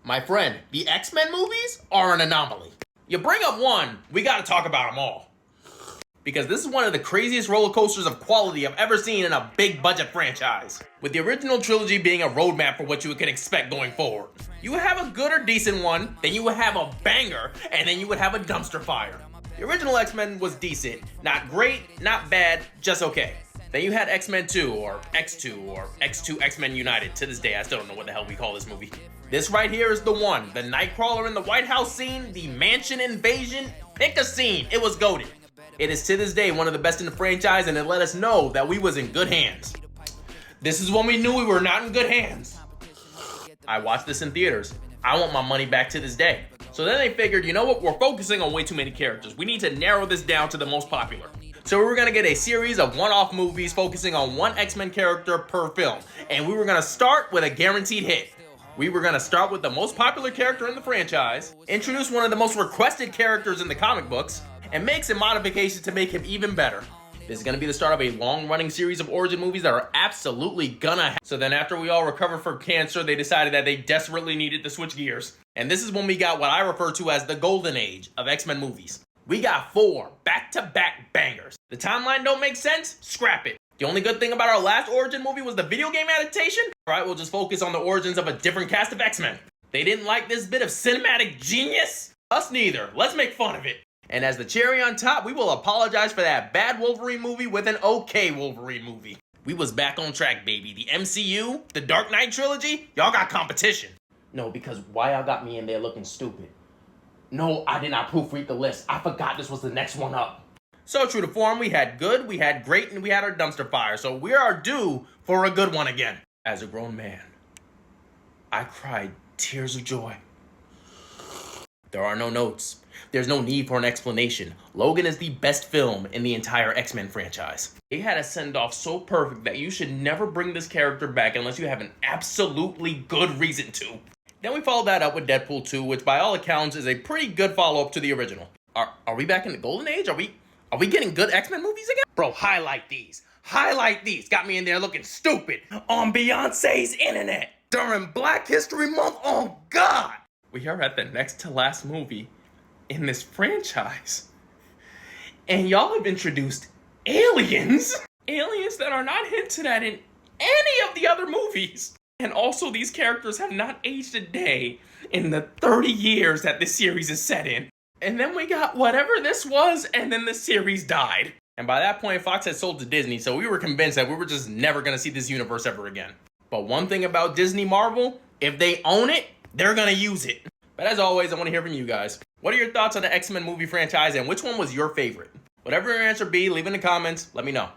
My friend, the X-Men movies are an anomaly. You bring up one, we gotta talk about them all. Because this is one of the craziest roller coasters of quality I've ever seen in a big budget franchise. With the original trilogy being a roadmap for what you can expect going forward. You would have a good or decent one, then you would have a banger, and then you would have a dumpster fire. The original X-Men was decent, not great, not bad, just okay. Then you had X-Men 2, or X2, or X2 X-Men United. To this day, I still don't know what the hell we call this movie. This right here is the one. The Nightcrawler in the White House scene, the mansion invasion. Pick a scene, it was goated. It is to this day one of the best in the franchise, and it let us know that we was in good hands. This is when we knew we were not in good hands. I watched this in theaters. I want my money back to this day. So then they figured, you know what, we're focusing on way too many characters. We need to narrow this down to the most popular. So we were gonna get a series of one-off movies focusing on one X-Men character per film. And we were gonna start with a guaranteed hit. We were gonna start with the most popular character in the franchise, introduce one of the most requested characters in the comic books, and make some modifications to make him even better. This is gonna be the start of a long-running series of origin movies that are absolutely gonna happen. So then after we all recovered from cancer, they decided that they desperately needed to switch gears. And this is when we got what I refer to as the golden age of X-Men movies. We got 4 back-to-back bangers. The timeline don't make sense? Scrap it. The only good thing about our last origin movie was the video game adaptation? Alright, we'll just focus on the origins of a different cast of X-Men. They didn't like this bit of cinematic genius? Us neither. Let's make fun of it. And as the cherry on top, we will apologize for that bad Wolverine movie with an okay Wolverine movie. We was back on track, baby. The MCU, the Dark Knight trilogy, y'all got competition. No, because why y'all got me in there looking stupid? No, I did not proofread the list. I forgot this was the next one up. So true to form, we had good, we had great, and we had our dumpster fire. So we are due for a good one again. As a grown man, I cried tears of joy. There are no notes. There's no need for an explanation. Logan is the best film in the entire X-Men franchise. They had a send-off so perfect that you should never bring this character back unless you have an absolutely good reason to. Then we followed that up with Deadpool 2, which by all accounts is a pretty good follow-up to the original. Are we back in the golden age? Are we getting good X-Men movies again? Bro, highlight these. Highlight these. Got me in there looking stupid on Beyonce's internet during Black History Month. Oh, God. We are at the next to last movie in this franchise. And y'all have introduced aliens. Aliens that are not hinted at in any of the other movies. And also these characters have not aged a day in the 30 years that this series is set in. And then we got whatever this was, and then the series died. And by that point, Fox had sold to Disney, so we were convinced that we were just never gonna see this universe ever again. But one thing about Disney Marvel, if they own it, they're gonna use it. But as always, I want to hear from you guys. What are your thoughts on the X-Men movie franchise, and which one was your favorite? Whatever your answer be, leave in the comments, let me know.